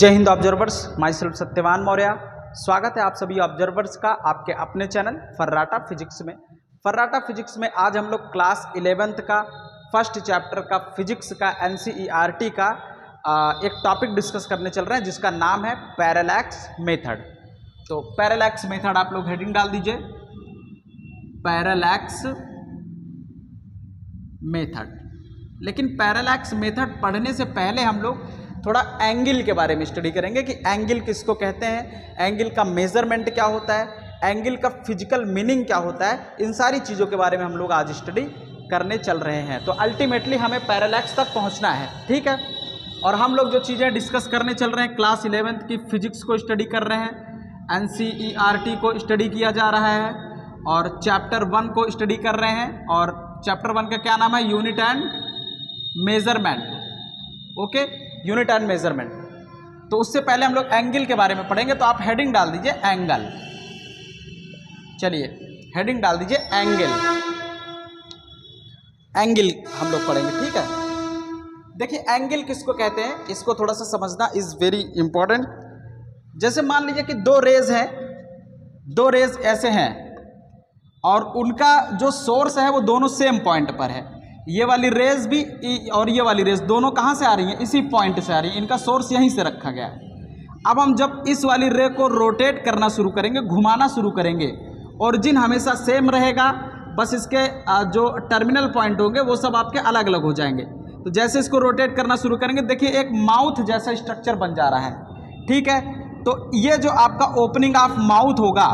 जय Hind observers, my self Satyavan Maurya. स्वागत है आप सभी ऑब्जर्वर्स का आपके अपने चैनल फर्राटा फिजिक्स में। फर्राटा फिजिक्स में आज हम लोग क्लास 11th का फर्स्ट चैप्टर का फिजिक्स का NCERT का एक टॉपिक डिस्कस करने चल रहे हैं जिसका नाम है पैरेलैक्स मेथड। तो पैरेलैक्स मेथड आप लोग हेडिंग डाल दीजिए, पैरेलैक्स मेथड। लेकिन पैरेलैक्स मेथड पढ़ने से पहले हम लोग थोड़ा एंगल के बारे में स्टडी करेंगे कि एंगल किसको कहते हैं, एंगल का मेजरमेंट क्या होता है, एंगल का फिजिकल मीनिंग क्या होता है। इन सारी चीज़ों के बारे में हम लोग आज स्टडी करने चल रहे हैं। तो अल्टीमेटली हमें पैरेलैक्स तक पहुंचना है, ठीक है। और हम लोग जो चीज़ें डिस्कस करने चल रहे हैं, क्लास 11th की फिजिक्स को स्टडी कर रहे हैं, NCERT को स्टडी किया जा रहा है और चैप्टर 1 को स्टडी कर रहे हैं। और चैप्टर 1 का क्या नाम है? Unit and measurement. Okay, unit and measurement. तो उससे पहले हम लोग एंगल के बारे में पढ़ेंगे। तो आप हेडिंग डाल दीजिए एंगल। चलिए हेडिंग डाल दीजिए एंगल। एंगल हम लोग पढ़ेंगे, ठीक है। देखिए एंगल किसको कहते हैं, इसको थोड़ा सा समझना इज वेरी इंपॉर्टेंट। जैसे मान लीजिए कि दो रेज हैं, दो रेज ऐसे हैं और उनका जो सोर्स है वो दोनों सेम पॉइंट पर है। ये वाली रेज भी और ये वाली रेज दोनों कहाँ से आ रही हैं? इसी पॉइंट से आ रही है। इनका सोर्स यहीं से रखा गया है। अब हम जब इस वाली रे को रोटेट करना शुरू करेंगे, घुमाना शुरू करेंगे, ओरिजिन हमेशा सेम रहेगा, बस इसके जो टर्मिनल पॉइंट होंगे वो सब आपके अलग अलग हो जाएंगे। तो जैसे इसको रोटेट करना शुरू करेंगे, देखिए एक माउथ जैसा स्ट्रक्चर बन जा रहा है, ठीक है। तो ये जो आपका ओपनिंग ऑफ माउथ होगा,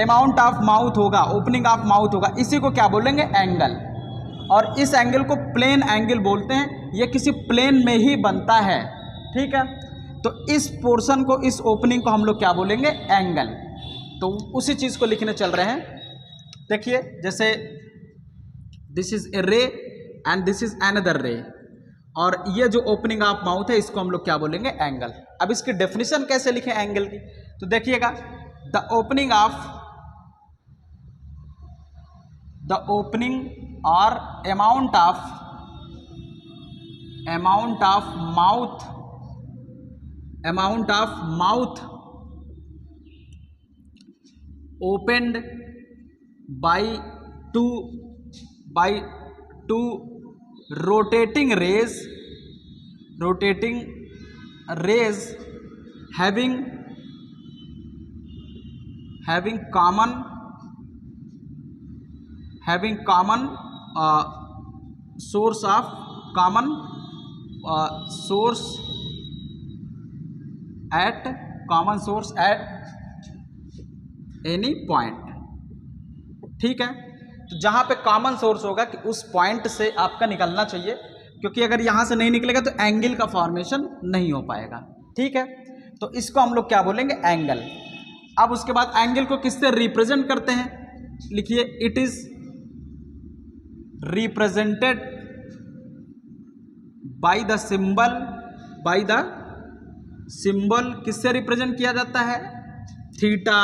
अमाउंट ऑफ माउथ होगा, ओपनिंग ऑफ माउथ होगा, इसी को क्या बोलेंगे? एंगल। और इस एंगल को प्लेन एंगल बोलते हैं। ये किसी प्लेन में ही बनता है, ठीक है। तो इस पोर्शन को, इस ओपनिंग को हम लोग क्या बोलेंगे? एंगल। तो उसी चीज़ को लिखने चल रहे हैं। देखिए जैसे दिस इज ए रे एंड दिस इज अनदर रे, और ये जो ओपनिंग ऑफ माउथ है इसको हम लोग क्या बोलेंगे? एंगल। अब इसकी डेफिनेशन कैसे लिखें एंगल की? तो देखिएगा, द ओपनिंग और amount of mouth opened by two rotating rays having common source at any point, ठीक है। तो जहाँ पे कॉमन सोर्स होगा कि उस पॉइंट से आपका निकलना चाहिए, क्योंकि अगर यहाँ से नहीं निकलेगा तो एंगल का फॉर्मेशन नहीं हो पाएगा, ठीक है। तो इसको हम लोग क्या बोलेंगे? एंगल। अब उसके बाद एंगल को किससे रिप्रेजेंट करते हैं? लिखिए, it is represented by the symbol. किससे रिप्रेजेंट किया जाता है? थीटा।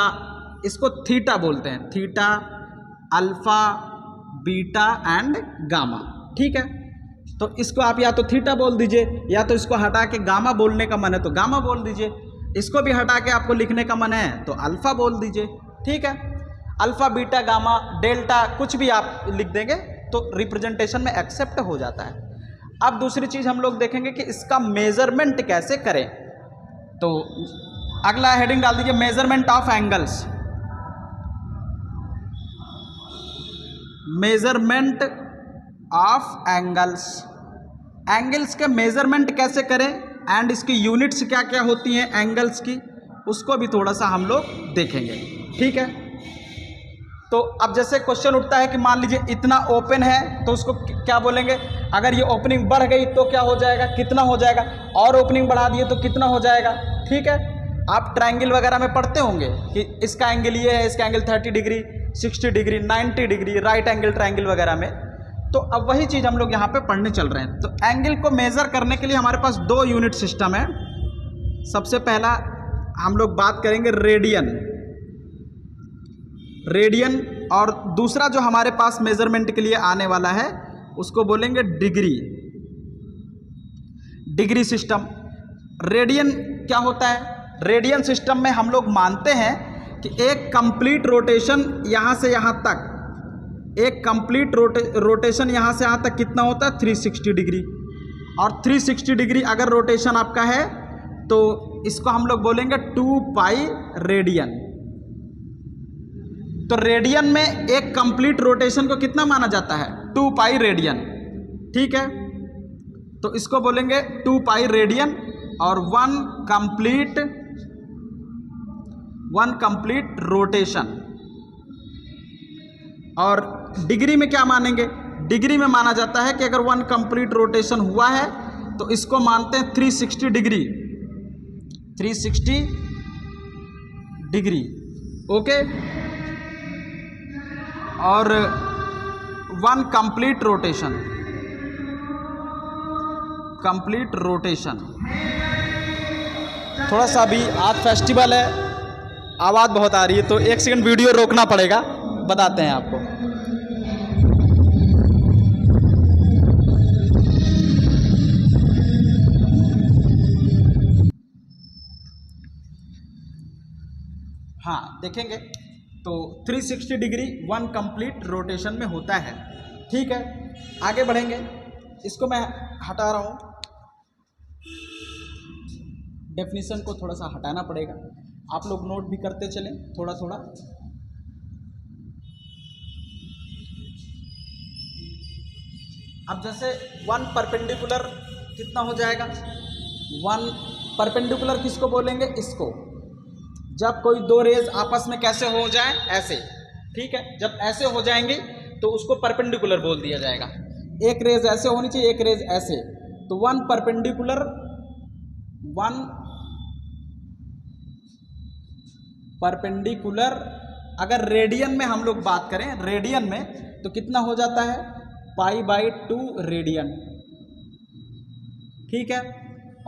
इसको थीटा बोलते हैं, theta, alpha, beta and gamma, ठीक है। तो इसको आप या तो थीटा बोल दीजिए, या तो इसको हटा के गामा बोलने का मन है तो गामा बोल दीजिए। इसको भी हटा के आपको लिखने का मन है तो अल्फा बोल दीजिए, ठीक है। अल्फा, बीटा, गामा, डेल्टा कुछ भी आप लिख देंगे तो रिप्रेजेंटेशन में एक्सेप्ट हो जाता है। अब दूसरी चीज़ हम लोग देखेंगे कि इसका मेजरमेंट कैसे करें। तो अगला हेडिंग डाल दीजिए, measurement of angles. Measurement of angles, angles के मेजरमेंट कैसे करें एंड इसकी यूनिट्स क्या क्या होती हैं एंगल्स की, उसको भी थोड़ा सा हम लोग देखेंगे, ठीक है। तो अब जैसे क्वेश्चन उठता है कि मान लीजिए इतना ओपन है तो उसको क्या बोलेंगे? अगर ये ओपनिंग बढ़ गई तो क्या हो जाएगा, कितना हो जाएगा, और ओपनिंग बढ़ा दिए तो कितना हो जाएगा, ठीक है। आप ट्रायंगल वगैरह में पढ़ते होंगे कि इसका एंगल ये है, इसका angle 30 degree, 60 degree, 90 degree, right angle triangle वगैरह में। तो अब वही चीज़ हम लोग यहाँ पे पढ़ने चल रहे हैं। तो एंगल को मेज़र करने के लिए हमारे पास दो यूनिट सिस्टम है। सबसे पहला हम लोग बात करेंगे रेडियन, और दूसरा जो हमारे पास मेजरमेंट के लिए आने वाला है उसको बोलेंगे डिग्री सिस्टम। रेडियन क्या होता है, रेडियन सिस्टम में हम लोग मानते हैं कि एक कंप्लीट रोटेशन यहाँ से यहाँ तक, एक कंप्लीट रोटेशन यहाँ से यहाँ तक कितना होता है 360 डिग्री। और 360 डिग्री अगर रोटेशन आपका है तो इसको हम लोग बोलेंगे 2 पाई रेडियन। तो रेडियन में एक कंप्लीट रोटेशन को कितना माना जाता है 2 पाई रेडियन, ठीक है। तो इसको बोलेंगे 2 पाई रेडियन और वन कंप्लीट रोटेशन। और डिग्री में क्या मानेंगे, डिग्री में माना जाता है कि अगर वन कंप्लीट रोटेशन हुआ है तो इसको मानते हैं 360 डिग्री, 360 डिग्री, ओके। और one complete rotation, complete rotation. थोड़ा सा अभी आज फेस्टिवल है, आवाज़ बहुत आ रही है तो 1 सेकंड वीडियो रोकना पड़ेगा, बताते हैं आपको। हाँ देखेंगे तो 360 डिग्री वन कंप्लीट रोटेशन में होता है, ठीक है। आगे बढ़ेंगे, इसको मैं हटा रहा हूँ, डेफिनेशन को थोड़ा सा हटाना पड़ेगा, आप लोग नोट भी करते चलें थोड़ा थोड़ा। अब जैसे वन परपेंडिकुलर कितना हो जाएगा, वन परपेंडिकुलर किसको बोलेंगे, इसको जब कोई दो रेज आपस में कैसे हो जाए, ऐसे, ठीक है। जब ऐसे हो जाएंगे तो उसको परपेंडिकुलर बोल दिया जाएगा। एक रेज ऐसे होनी चाहिए, एक रेज ऐसे, तो वन परपेंडिकुलर अगर रेडियन में हम लोग बात करें, रेडियन में तो कितना हो जाता है π/2 रेडियन, ठीक है।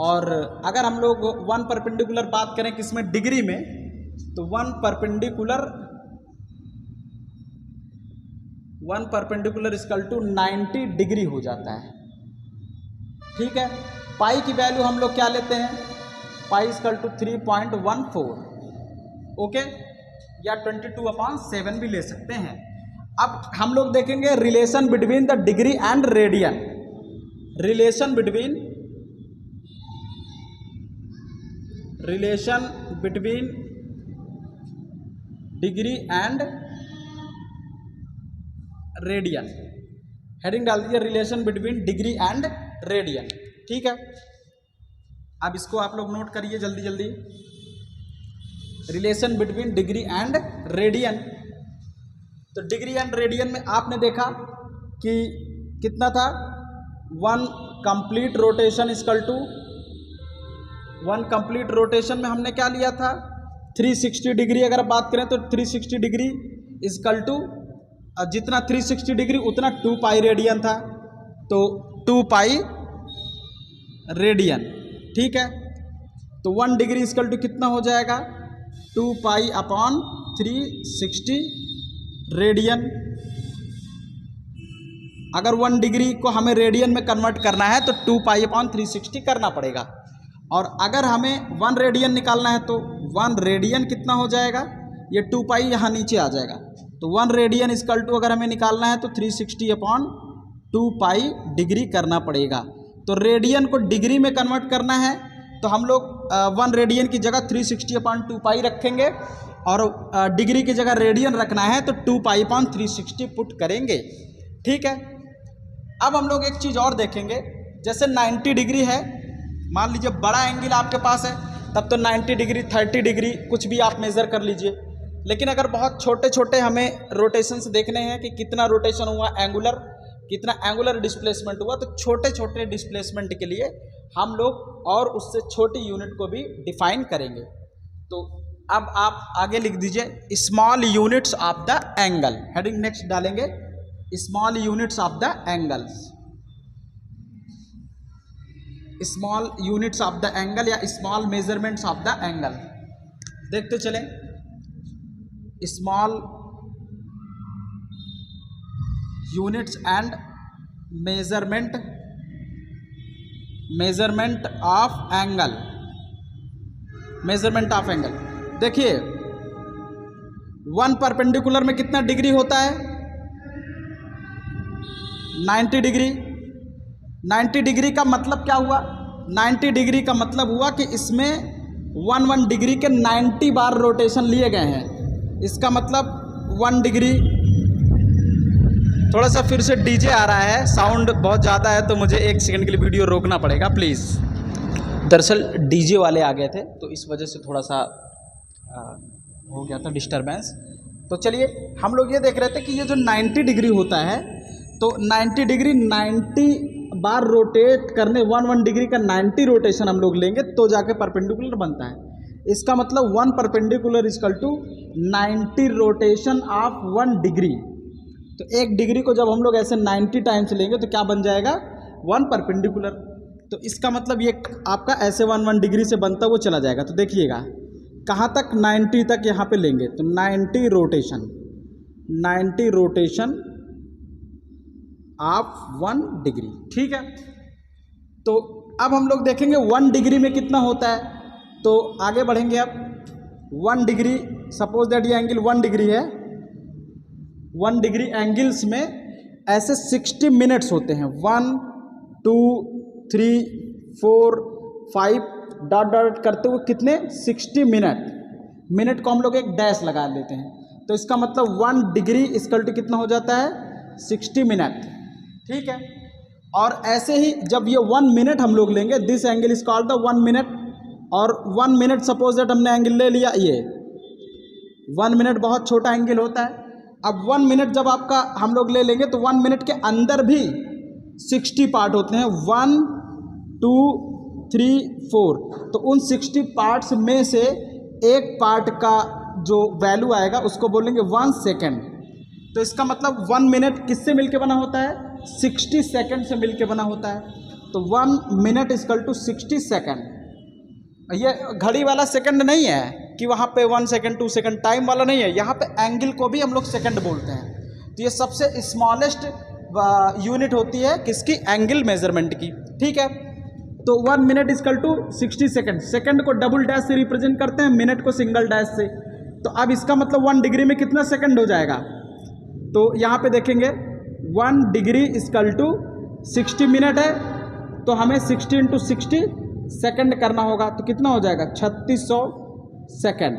और अगर हम लोग वन परपेंडिकुलर बात करें किसमें, डिग्री में, तो one perpendicular equal to 90 degree हो जाता है, ठीक है। पाई की वैल्यू हम लोग क्या लेते हैं, पाई इक्वल टू 3.14, ओके, या 22/7 भी ले सकते हैं। अब हम लोग देखेंगे relation between the degree and radian, relation between degree and radian, heading डाल दीजिए relation between degree and radian, ठीक है। अब इसको आप लोग नोट करिए जल्दी जल्दी, relation between degree and radian. तो डिग्री एंड रेडियन में आपने देखा कि कितना था, one complete rotation equal to, one complete rotation में हमने क्या लिया था 360 डिग्री। अगर बात करें तो 360 डिग्री इक्वल टू, जितना 360 डिग्री उतना 2 पाई रेडियन था, तो 2 पाई रेडियन, ठीक है। तो 1 डिग्री इक्वल टू कितना हो जाएगा 2 पाई अपॉन 360 रेडियन। अगर 1 डिग्री को हमें रेडियन में कन्वर्ट करना है तो 2 पाई अपॉन 360 करना पड़ेगा। और अगर हमें 1 रेडियन निकालना है तो 1 रेडियन कितना हो जाएगा, ये 2 पाई यहाँ नीचे आ जाएगा, तो 1 रेडियन इक्वल टू अगर हमें निकालना है तो 360 अपॉन 2 पाई डिग्री करना पड़ेगा। तो रेडियन को डिग्री में कन्वर्ट करना है तो हम लोग 1 रेडियन की जगह 360 अपॉन 2 पाई रखेंगे, और डिग्री की जगह रेडियन रखना है तो 2 पाई अपॉन 360 पुट करेंगे, ठीक है। अब हम लोग एक चीज़ और देखेंगे, जैसे 90 डिग्री है, मान लीजिए बड़ा एंगल आपके पास है, तब तो 90 डिग्री 30 डिग्री कुछ भी आप मेज़र कर लीजिए। लेकिन अगर बहुत छोटे छोटे हमें रोटेशंस देखने हैं कि कितना रोटेशन हुआ एंगुलर, कितना एंगुलर डिस्प्लेसमेंट हुआ, तो छोटे छोटे डिस्प्लेसमेंट के लिए हम लोग और उससे छोटी यूनिट को भी डिफाइन करेंगे। तो अब आप आगे लिख दीजिए small units of the angle, heading next डालेंगे small units of the angles, small units of the angle या small measurements of the angle. देखते चलें, small units and measurement of angle, measurement of angle. देखिए 1 perpendicular में कितना degree होता है? 90 degree. 90 degree का मतलब क्या हुआ? 90 डिग्री का मतलब हुआ कि इसमें 1 डिग्री के 90 बार रोटेशन लिए गए हैं। इसका मतलब 1 डिग्री। थोड़ा सा फिर से डीजे आ रहा है, साउंड बहुत ज़्यादा है, तो मुझे 1 सेकंड के लिए वीडियो रोकना पड़ेगा प्लीज़। दरअसल डीजे वाले आ गए थे तो इस वजह से थोड़ा सा हो गया था डिस्टरबेंस। तो चलिए हम लोग ये देख रहे थे कि ये जो 90 डिग्री होता है, तो 90 डिग्री 90 बार रोटेट करने 1 डिग्री का 90 रोटेशन हम लोग लेंगे तो जाके परपेंडिकुलर बनता है। इसका मतलब 1 perpendicular equal to 90 rotation of 1 degree. तो 1 डिग्री को जब हम लोग ऐसे 90 टाइम्स लेंगे तो क्या बन जाएगा? 1 परपेंडिकुलर। तो इसका मतलब ये आपका ऐसे 1 डिग्री से बनता वो चला जाएगा। तो देखिएगा कहाँ तक? 90 तक यहाँ पे लेंगे तो 90 रोटेशन ऑफ 1 डिग्री। ठीक है, तो अब हम लोग देखेंगे 1 डिग्री में कितना होता है। तो आगे बढ़ेंगे। अब 1 डिग्री, सपोज दैट ये एंगल 1 डिग्री है। 1 डिग्री एंगल्स में ऐसे 60 मिनट्स होते हैं। 1 2 3 4 5 डॉट डॉट करते हुए कितने? 60 मिनट को हम लोग एक डैश लगा लेते हैं। तो इसका मतलब 1 डिग्री इक्वल टू कितना हो जाता है? 60 मिनट। ठीक है, और ऐसे ही जब ये 1 मिनट हम लोग लेंगे, this angle is called the 1 minute. और 1 मिनट सपोज दैट हमने एंगल ले लिया, ये 1 मिनट बहुत छोटा एंगल होता है। अब 1 मिनट जब आपका हम लोग ले लेंगे तो 1 मिनट के अंदर भी 60 पार्ट होते हैं। 1 2 3 4। तो उन 60 पार्ट्स में से एक पार्ट का जो वैल्यू आएगा उसको बोलेंगे 1 सेकेंड। तो इसका मतलब 1 मिनट किससे मिलके बना होता है? 60 सेकेंड से मिलके बना होता है। तो 1 मिनट इक्वल टू 60 सेकेंड। ये घड़ी वाला सेकंड नहीं है कि वहाँ पे 1 सेकंड 2 सेकंड टाइम वाला नहीं है। यहाँ पे एंगल को भी हम लोग सेकंड बोलते हैं। तो ये सबसे स्मॉलेस्ट यूनिट होती है किसकी? एंगल मेजरमेंट की। ठीक है, तो 1 minute equal to 60 second. Second को डबल डैश से रिप्रेजेंट करते हैं, मिनट को सिंगल डैश से। तो अब इसका मतलब 1 डिग्री में कितना सेकंड हो जाएगा? तो यहाँ पे देखेंगे 1 डिग्री इक्वल टू 60 मिनट है, तो हमें 60 इंटू 60 सेकंड करना होगा। तो कितना हो जाएगा? 3600 सेकंड।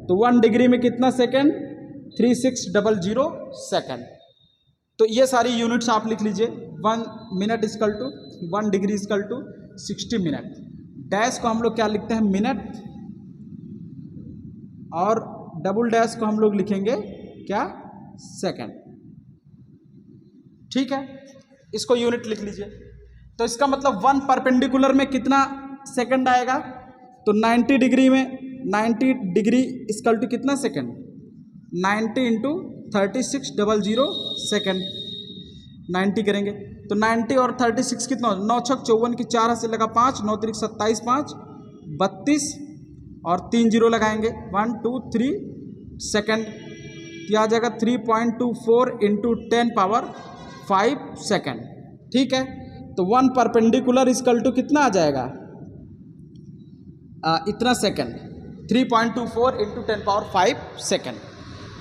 तो 1 डिग्री में कितना सेकंड? 3600 सेकंड। तो ये सारी यूनिट्स आप लिख लीजिए। 1 minute equal to 1 degree equal to 60 minute. Dash को हम लोग क्या लिखते हैं? मिनट। और डबल डैश को हम लोग लिखेंगे क्या? सेकंड। ठीक है, इसको यूनिट लिख लीजिए। तो इसका मतलब 1 परपेंडिकुलर में कितना सेकंड आएगा? तो 90 डिग्री में 90 डिग्री इक्वल टू कितना सेकंड? 90 into 3600 second. 90 करेंगे तो 90 और 36 कितना हो? 9 छक 54 की 4 से लगा 5, 9 त्रिक 27, 5 32 और 3 जीरो लगाएंगे 1 2 3 सेकंड। तो आ जाएगा 3.24 इंटू 10 पावर 5 सेकंड। ठीक है, तो 1 परपेंडिकुलर इक्वल टू कितना आ जाएगा? इतना सेकंड। 3.24 into 10 power 5 second.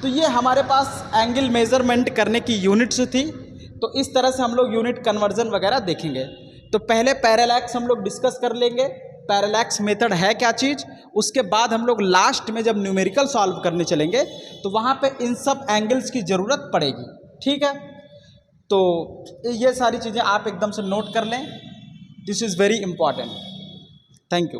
तो ये हमारे पास एंगल मेजरमेंट करने की यूनिट्स थी। तो इस तरह से हम लोग यूनिट कन्वर्जन वगैरह देखेंगे। तो पहले पैरेलैक्स हम लोग डिस्कस कर लेंगे, पैरेलैक्स मेथड है क्या चीज़। उसके बाद हम लोग लास्ट में जब न्यूमेरिकल सॉल्व करने चलेंगे तो वहाँ पे इन सब एंगल्स की ज़रूरत पड़ेगी। ठीक है, तो ये सारी चीज़ें आप एकदम से नोट कर लें। This is very important. Thank you.